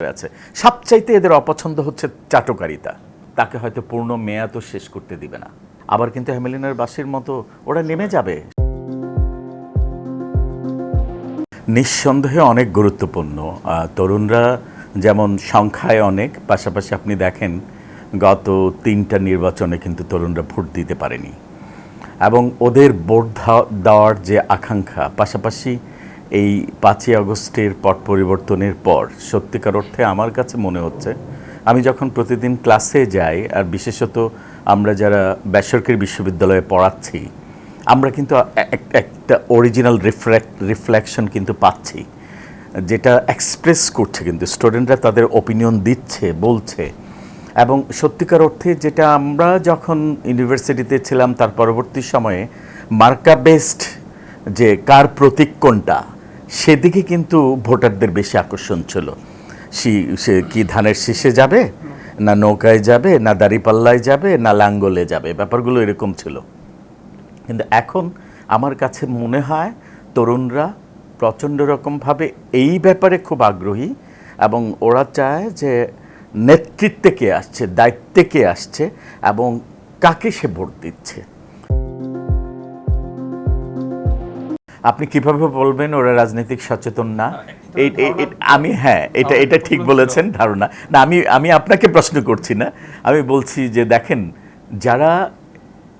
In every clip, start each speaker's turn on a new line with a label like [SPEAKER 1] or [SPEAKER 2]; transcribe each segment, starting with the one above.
[SPEAKER 1] আছে। সবচাইতে এদের অপছন্দ হচ্ছে চাটকারিতা। তাকে হয়তো পূর্ণ মেয়াদও শেষ করতে দিবে না। আবার কিন্তু হ্যামেলিনের বাসির মতো ওরা নেমে যাবে। নিঃসন্দেহে অনেক গুরুত্বপূর্ণ। তরুণরা যেমন সংখ্যায় অনেক, পাশাপাশি আপনি দেখেন গত 3টা নির্বাচনে কিন্তু তরুণরা ভোট দিতে পারেনি এবং ওদের ভোট দেওয়ার যে আকাঙ্ক্ষা, পাশাপাশি এই 5ই আগস্টের পট পরিবর্তনের পর সত্যিকার অর্থে আমার কাছে মনে হচ্ছে, আমি যখন প্রতিদিন ক্লাসে যাই আর বিশেষত আমরা যারা বেসরকারি বিশ্ববিদ্যালয়ে পড়াচ্ছি, আমরা কিন্তু একটা অরিজিনাল রিফ্লেকশন কিন্তু পাচ্ছি, যেটা এক্সপ্রেস করছে কিন্তু স্টুডেন্টরা তাদের ওপিনিয়ন দিচ্ছে, বলছে। এবং সত্যিকার অর্থে যেটা আমরা যখন ইউনিভার্সিটিতে ছিলাম তার পরবর্তী সময়ে মার্কা বেসড যে কার প্রতীক কোনটা, সেদিকে কিন্তু ভোটারদের বেশি আকর্ষণ ছিল। সে কি ধানের শীষে যাবে, না নৌকায় যাবে, না দাঁড়িপাল্লায় যাবে, না লাঙ্গলে যাবে, ব্যাপারগুলো এরকম ছিল। কিন্তু এখন আমার কাছে মনে হয় তরুণরা প্রচণ্ড রকমভাবে এই ব্যাপারে খুব আগ্রহী এবং ওরা চায় যে নেতৃত্বে কে আসছে, দায়িত্বে কে আসছে এবং কাকে সে ভোট দিচ্ছে। আপনি কিভাবে বলবেন ওরা রাজনৈতিক সচেতন না? এটা ঠিক বলেছেন, ধারণা না। আমি আপনাকে প্রশ্ন করছি না, আমি বলছি যে দেখেন, যারা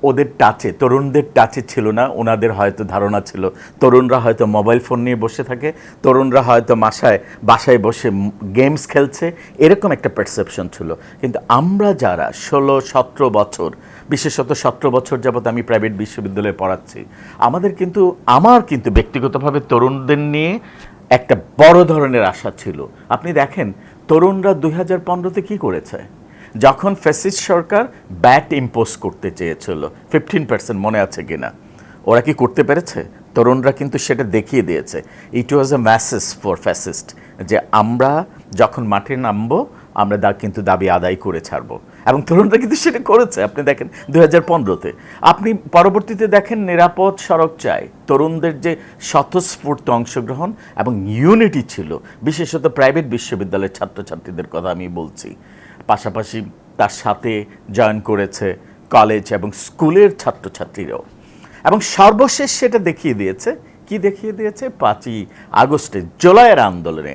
[SPEAKER 1] ওদের টাচে, তরুণদের টাচে ছিল না, ওনাদের হয়তো ধারণা ছিল তরুণরা হয়তো মোবাইল ফোন নিয়ে বসে থাকে, তরুণরা হয়তো বাসায় বসে গেমস খেলছে, এরকম একটা পারসেপশন ছিল। কিন্তু আমরা যারা 16-17 বছর, বিশেষত 17 বছর যাবৎ আমি প্রাইভেট বিশ্ববিদ্যালয়ে পড়াচ্ছি, আমার কিন্তু ব্যক্তিগতভাবে তরুণদের নিয়ে একটা বড় ধরনের আশা ছিল। আপনি দেখেন তরুণরা 2015-তে কী করেছে, যখন ফ্যাসিস্ট সরকার ব্যাট ইম্পোজ করতে চেয়েছিল 15%, মনে আছে কিনা? ওরা কি করতে পেরেছে? তরুণরা কিন্তু সেটা দেখিয়ে দিয়েছে। ইট ওয়াজ এ মেসেজ ফর ফ্যাসিস্ট যে আমরা যখন মাঠে নামবো আমরা কিন্তু দাবি আদায় করে ছাড়বো, এবং তরুণরা কিন্তু সেটা করেছে। আপনি দেখেন 2015-তে, আপনি পরবর্তীতে দেখেন নিরাপদ সড়ক চাই, তরুণদের যে স্বতঃস্ফূর্ত অংশগ্রহণ এবং ইউনিটি ছিল, বিশেষত প্রাইভেট বিশ্ববিদ্যালয়ের ছাত্রছাত্রীদের কথা আমি বলছি, পাশাপাশি তার সাথে জয়েন করেছে কলেজ এবং স্কুলের ছাত্রছাত্রীরাও। এবং সর্বশেষ সেটা দেখিয়ে দিয়েছে, কি দেখিয়ে দিয়েছে? 5ই আগস্টে জুলাইয়ের আন্দোলনে।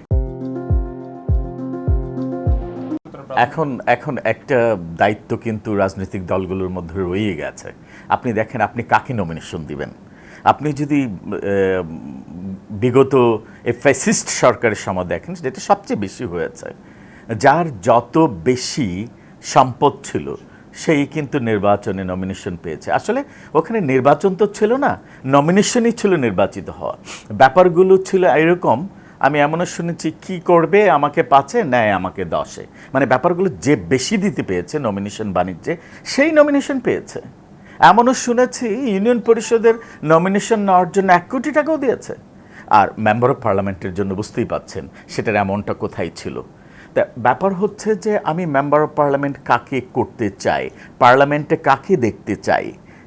[SPEAKER 1] এখন একটা দায়িত্ব কিন্তু রাজনৈতিক দলগুলোর মধ্যে রয়ে গেছে। আপনি দেখেন আপনি কাকে নমিনেশন দিবেন। আপনি যদি বিগত ফ্যাসিস্ট সরকারের সময় দেখেন, যেটা সবচেয়ে বেশি হয়েছে, যার যত বেশি সম্পদ ছিল সেই কিন্তু নির্বাচনে নমিনেশন পেয়েছে। আসলে ওখানে নির্বাচন তো ছিল না, নমিনেশনই ছিল নির্বাচিত হওয়া। ব্যাপারগুলো ছিল এরকম, আমি এমনও শুনেছি কি করবে আমাকে 5-এ, নেয় আমাকে 10-এ, মানে ব্যাপারগুলো যে বেশি দিতে পেয়েছে নমিনেশন বাণিজ্যে, সেই নমিনেশন পেয়েছে। এমনও শুনেছি ইউনিয়ন পরিষদের নমিনেশন নেওয়ার জন্য 1 কোটি টাকাও দিয়েছে। আর মেম্বার অফ পার্লামেন্টের জন্য বুঝতেই পাচ্ছেন সেটার অ্যামাউন্টটা কোথায় ছিল। তা ব্যাপার হচ্ছে যে আমি মেম্বার অফ পার্লামেন্ট কাকে করতে চাই, পার্লামেন্টে কাকে দেখতে চাই,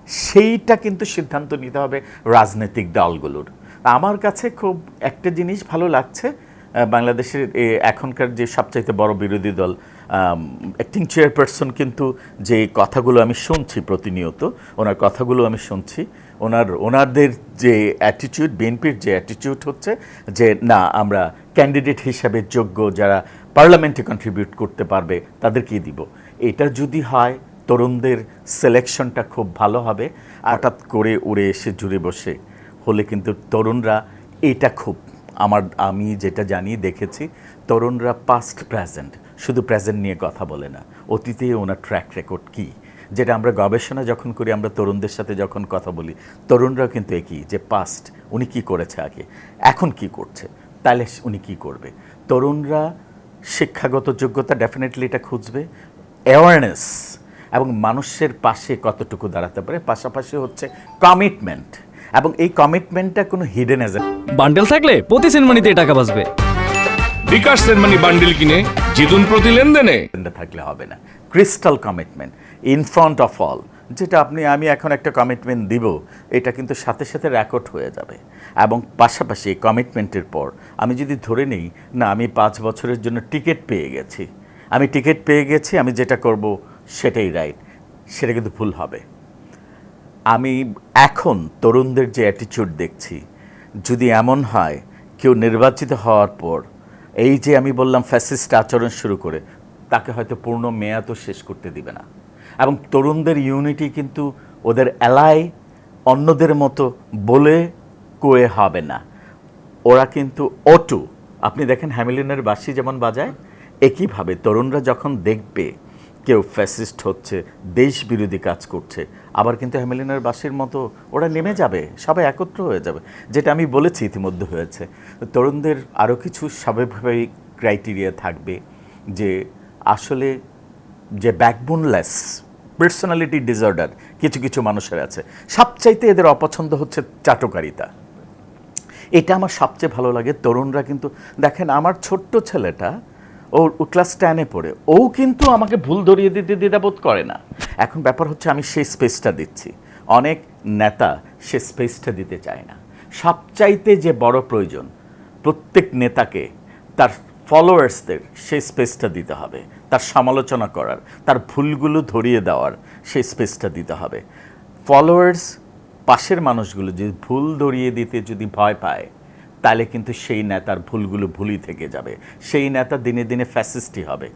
[SPEAKER 1] সেইটা কিন্তু সিদ্ধান্ত নিতে হবে রাজনৈতিক দলগুলোর। আমার কাছে খুব একটা জিনিস ভালো লাগছে, বাংলাদেশের এখনকার যে সবচাইতে বড় বিরোধী দল অ্যাক্টিং চেয়ারপারসন কিন্তু যে কথাগুলো আমি শুনছি প্রতিনিয়ত, ওনার কথাগুলো আমি শুনছি, ওনাদের যে অ্যাটিটিউড, বিএনপির যে অ্যাটিটিউড হচ্ছে যে না, আমরা ক্যান্ডিডেট হিসাবে যোগ্য যারা পার্লামেন্টে কন্ট্রিবিউট করতে পারবে তাদেরকেই দিব। এটা যদি হয় তরুণদের সিলেকশনটা খুব ভালো হবে। হঠাৎ করে উড়ে এসে জুড়ে বসে হলে কিন্তু তরুণরা এটা খুব আমি যেটা জানি, দেখেছি, তরুণরা পাস্ট প্রেজেন্ট, শুধু প্রেজেন্ট নিয়ে কথা বলে না, অতীতে ওনার ট্র্যাক রেকর্ড কী, যেটা আমরা গবেষণা যখন করি, আমরা তরুণদের সাথে যখন কথা বলি, তরুণরাও কিন্তু একই, যে পাস্ট উনি কী করেছে আগে, এখন কি করছে, তাহলে উনি কী করবে। তরুণরা শিক্ষাগত যোগ্যতা ডেফিনেটলি এটা খুঁজবে, অ্যাওয়ারনেস এবং মানুষের পাশে কতটুকু দাঁড়াতে পারে, পাশাপাশি হচ্ছে কমিটমেন্ট, এবং এই কমিটমেন্টটা কোনো হিডেন এজেন্ট।
[SPEAKER 2] বান্ডেল থাকলে প্রতি সেনমানিতে টাকা বাঁচবে।
[SPEAKER 3] বিকাশ সেনমানি বান্ডেল কিনে জিতুন প্রতি লেনদেনে।
[SPEAKER 1] থাকলে হবে না, crystal commitment in front of all, যেটা আমি এখন একটা কমিটমেন্ট দিব, এটা কিন্তু সাথে সাথে রেকর্ড হয়ে যাবে। এবং পাশাপাশি এই কমিটমেন্টের পর আমি যদি ধরে নিই না আমি 5 বছরের জন্য টিকিট পেয়ে গেছি, আমি যেটা করব সেটাই রাইট, সেটা কিন্তু ভুল হবে। আমি এখন তরুণদের যে অ্যাটিটিউড দেখছি, যদি এমন হয় কেউ নির্বাচিত হওয়ার পর এই যে আমি বললাম ফ্যাসিস্ট আচরণ শুরু করে, তাকে হয়তো পূর্ণ মেয়াদও শেষ করতে দিবে না। এবং তরুণদের ইউনিটি কিন্তু ওদের এলাই অন্যদের মতো বলে কয়ে হবে না, ওরা কিন্তু অটু। আপনি দেখেন হ্যামিলিনের বাঁশি যেমন বাজায়, একইভাবে তরুণরা যখন দেখবে কেউ ফ্যাসিস্ট হচ্ছে, দেশ বিরোধী কাজ করছে, আবার কিন্তু হ্যামিলিনের বাঁশির মতো ওরা নেমে যাবে, সবাই একত্র হয়ে যাবে, যেটা আমি বলেছি ইতিমধ্যে হয়েছে। তরুণদের আরও কিছু স্বাভাবিক ক্রাইটেরিয়া থাকবে, যে আসলে যে ব্যাকবোনলেস পার্সোনালিটি ডিসঅর্ডার কিছু কিছু মানুষের আছে, সবচাইতে এদের অপছন্দ হচ্ছে চাটুকারিতা। এটা আমার সবচেয়ে ভালো লাগে। তরুণরা কিন্তু দেখেন, আমার ছোট্ট ছেলেটা ও ক্লাস 10-এ পড়ে, ও কিন্তু আমাকে ভুল ধরিয়ে দিতে দ্বিধাবোধ করে না। এখন ব্যাপার হচ্ছে আমি সেই স্পেসটা দিচ্ছি, অনেক নেতা সে স্পেসটা দিতে চায় না। সবচাইতে যে বড় প্রয়োজন, প্রত্যেক নেতাকে তার ফলোয়ার্সদের সেই স্পেসটা দিতে হবে, তার সমালোচনা করার, তার ভুলগুলো ধরিয়ে দেওয়ার সেই স্পেসটা দিতে হবে। ফলোয়ার্স পাশের মানুষগুলো যদি ভুল ধরিয়ে দিতে যদি ভয় পায়, তাহলে কিন্তু সেই নেতার ভুলগুলো ভুলই থেকে যাবে, সেই নেতা দিনে দিনে ফ্যাসিস্টই হবে।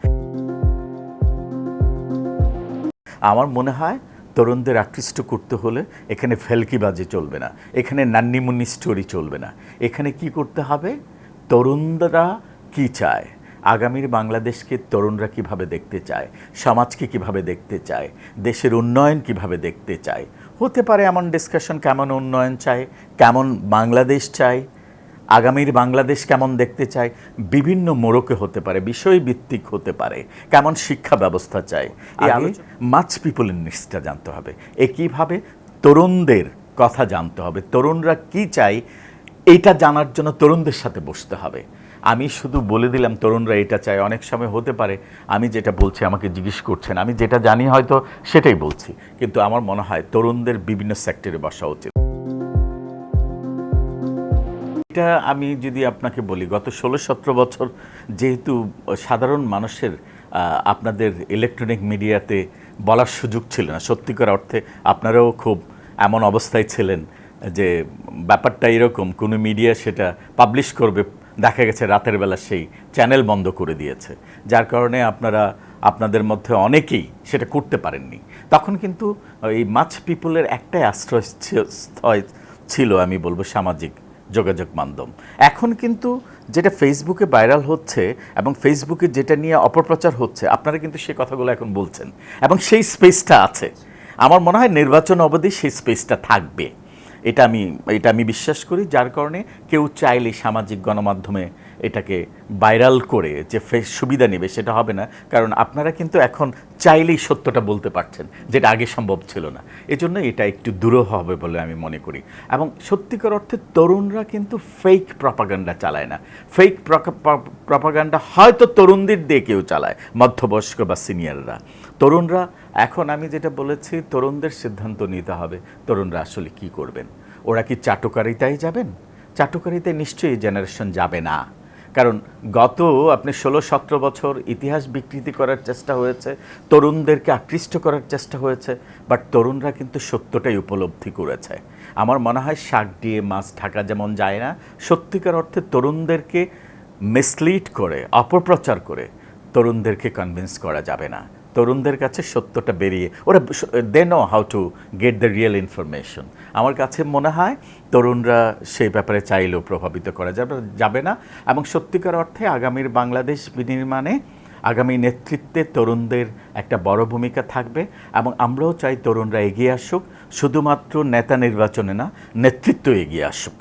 [SPEAKER 1] আমার মনে হয় তরুণদের আকৃষ্ট করতে হলে এখানে ফেলকিবাজি চলবে না, এখানে নান্নিমুন্নি স্টোরি চলবে না। এখানে কি করতে হবে, তরুণরা কি চায়, আগামীর বাংলাদেশকে তরুণরা কিভাবে দেখতে চায়, সমাজকে কিভাবে দেখতে চায়, দেশের উন্নয়ন কিভাবে দেখতে চায়, হতে পারে এমন ডিসকাশন, কেমন উন্নয়ন চায়, কেমন বাংলাদেশ চায়, আগামীর বাংলাদেশ কেমন দেখতে চায়, বিভিন্ন মোড়কে হতে পারে, বিষয়ভিত্তিক হতে পারে, কেমন শিক্ষা ব্যবস্থা চায়, এই মাচ পিপলের নিডসটা জানতে হবে। একইভাবে তরুণদের কথা জানতে হবে, তরুণরা কি চায় এইটা জানার জন্য তরুণদের সাথে বসতে হবে। আমি শুধু বলে দিলাম তরুণরা এটা চায়, অনেক সময় হতে পারে আমি যেটা বলছি আমাকে জিজ্ঞেস করছেন, আমি যেটা জানি হয়তো সেটাই বলছি, কিন্তু আমার মনে হয় তরুণদের বিভিন্ন সেক্টরে বসা উচিত। এটা আমি যদি আপনাকে বলি, গত 16-17 বছর যেহেতু সাধারণ মানুষের আপনাদের ইলেকট্রনিক মিডিয়াতে বলার সুযোগ ছিল না, সত্যিকার অর্থে আপনারাও খুব এমন অবস্থায় ছিলেন যে ব্যাপারটা এরকম, কোনো মিডিয়া সেটা পাবলিশ করবে, দেখা গেছে রাতের বেলা সেই চ্যানেল বন্ধ করে দিয়েছে, যার কারণে আপনাদের মধ্যে অনেকেই সেটা করতে পারেননি। তখন কিন্তু এই মাচ পিপলের একটাই আশ্রয়স্থল ছিল, আমি বলবো সামাজিক যোগাযোগ মাধ্যম। এখন কিন্তু যেটা ফেসবুকে ভাইরাল হচ্ছে এবং ফেসবুকে যেটা নিয়ে অপপ্রচার হচ্ছে, আপনারা কিন্তু সেই কথাগুলো এখন বলছেন এবং সেই স্পেসটা আছে। আমার মনে হয় নির্বাচন অবধি সেই স্পেসটা থাকবে, এটা আমি বিশ্বাস করি। যার কারণে কেউ চাইলে সামাজিক গণমাধ্যমে এটাকে ভাইরাল করে যে সুবিধা নেবে সেটা হবে না, কারণ আপনারা কিন্তু এখন চাইলেই সত্যটা বলতে পারছেন, যেটা আগে সম্ভব ছিল না। এজন্য এটা একটু দূরও হবে বলে আমি মনে করি। এবং সত্যিকার অর্থে তরুণরা কিন্তু ফেক প্রপাগান্ডা চালায় না। ফেক প্রপাগান্ডা হয়তো তরুণদের দিয়ে কেউ চালায়, মধ্যবয়স্ক বা সিনিয়ররা। তরুণরা এখন আমি যেটা বলেছি, তরুণদের সিদ্ধান্ত নিতে হবে তরুণরা আসলে কি করবেন। ওরা কি চাটুকারিতায় যাবেন? চাটুকারিতায় নিশ্চয়ই জেনারেশন যাবে না, কারণ গত আপনি 16-17 বছর ইতিহাস বিকৃতি করার চেষ্টা হয়েছে, তরুণদেরকে আকৃষ্ট করার চেষ্টা হয়েছে, বাট তরুণরা কিন্তু সত্যটাই উপলব্ধি করেছে। আমার মনে হয় শাক দিয়ে মাছ ঢাকা যেমন যায় না, সত্যিকার অর্থে তরুণদেরকে মিসলিড করে, অপপ্রচার করে তরুণদেরকে কনভিন্স করা যাবে না। তরুণদের কাছে সত্যটা বেরিয়ে ওরা they know how to get the real information. আমার কাছে মনে হয় তরুণরা সেই ব্যাপারে চাইলেও প্রভাবিত করা যাবে না। এবং সত্যিকার অর্থে আগামীর বাংলাদেশ বিনির্মাণে আগামী নেতৃত্বে তরুণদের একটা বড় ভূমিকা থাকবে। এবং আমরাও চাই তরুণরা এগিয়ে আসুক, শুধুমাত্র নেতা নির্বাচনে না, নেতৃত্ব এগিয়ে আসুক।